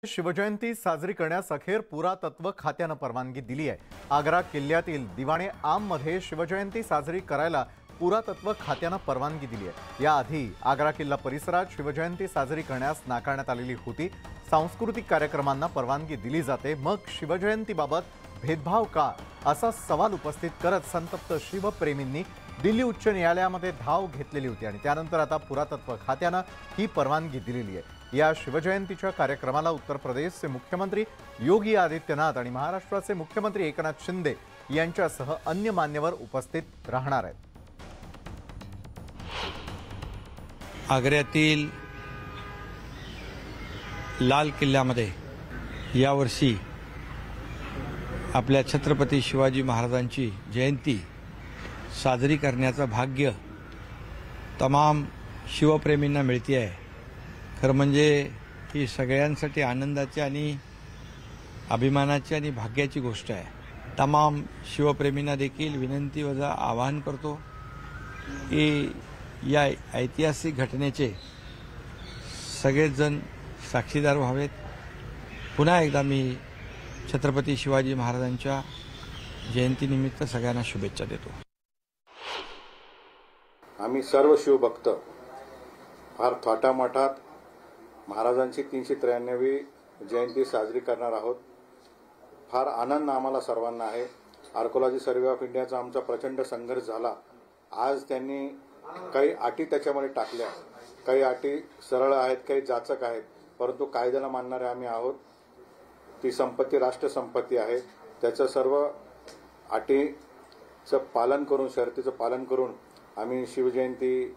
शिवजयंती साजरी करण्यास अखेर पुरातत्व खात्याने परवानगी दिली आहे। आग्रा किल्ल्यातील दिवाणे आम मध्ये शिवजयंती साजरी करायला पुरातत्व खात्याने परवानगी दिली आहे। याआधी आग्रा किल्ला परिसरात शिवजयंती साजरी करण्यास नाकारण्यात आलेली होती। सांस्कृतिक कार्यक्रमांना परवानगी दिली जाते, मग शिवजयंतीबाबत भेदभाव का, असा सवाल उपस्थित करत संतप्त शिवप्रेमींनी दिल्ली उच्च न्यायालयामध्ये धाव घेतलेली होती आणि त्यानंतर आता पुरातत्व खात्याने ही परवानगी दिलेली आहे। या शिवजयंतीच्या कार्यक्रमाला उत्तर प्रदेशचे मुख्यमंत्री योगी आदित्यनाथ आणि महाराष्ट्राचे मुख्यमंत्री एकनाथ शिंदे यांच्यासह अन्य मान्यवर उपस्थित राहणार आहेत। आग्र्यातील लाल किल्ल्यामध्ये यावर्षी आपल्या छत्रपती शिवाजी महाराजांची जयंती साजरी करण्याचं भाग्य तमाम शिवप्रेमींना मिळते आहे। खरं म्हणजे ही सगळ्यांसाठी आनंदाची आणि अभिमानाची आणि भाग्याची गोष्ट आहे। तमाम शिवप्रेमींना देखील विनंती वजा आवाहन करतो की या ऐतिहासिक घटनेचे सगळेच जण साक्षीदार व्हावेत। पुन्हा एकदा मी छत्रपती शिवाजी महाराजांच्या जयंतीनिमित्त सगळ्यांना शुभेच्छा देतो। आम्ही सर्व शिवभक्त फार थाटामाटात महाराजांची 393वी जयंती साजरी करणार आहोत। फार आनंद आम्हाला सर्वांना आहे। आर्कोलॉजी सर्व्हे ऑफ इंडियाचा आमचा प्रचंड संघर्ष झाला। आज त्यांनी काही अटी त्याच्यामध्ये टाकल्या, काही अटी सरळ आहेत, काही जाचक आहेत, परंतु कायद्याला मानणारे आम्ही आहोत। ती संपत्ती राष्ट्र संपत्ती आहे, त्याचं सर्व अटीचं पालन करून, शर्तीचं पालन करून आम्ही शिवजयंती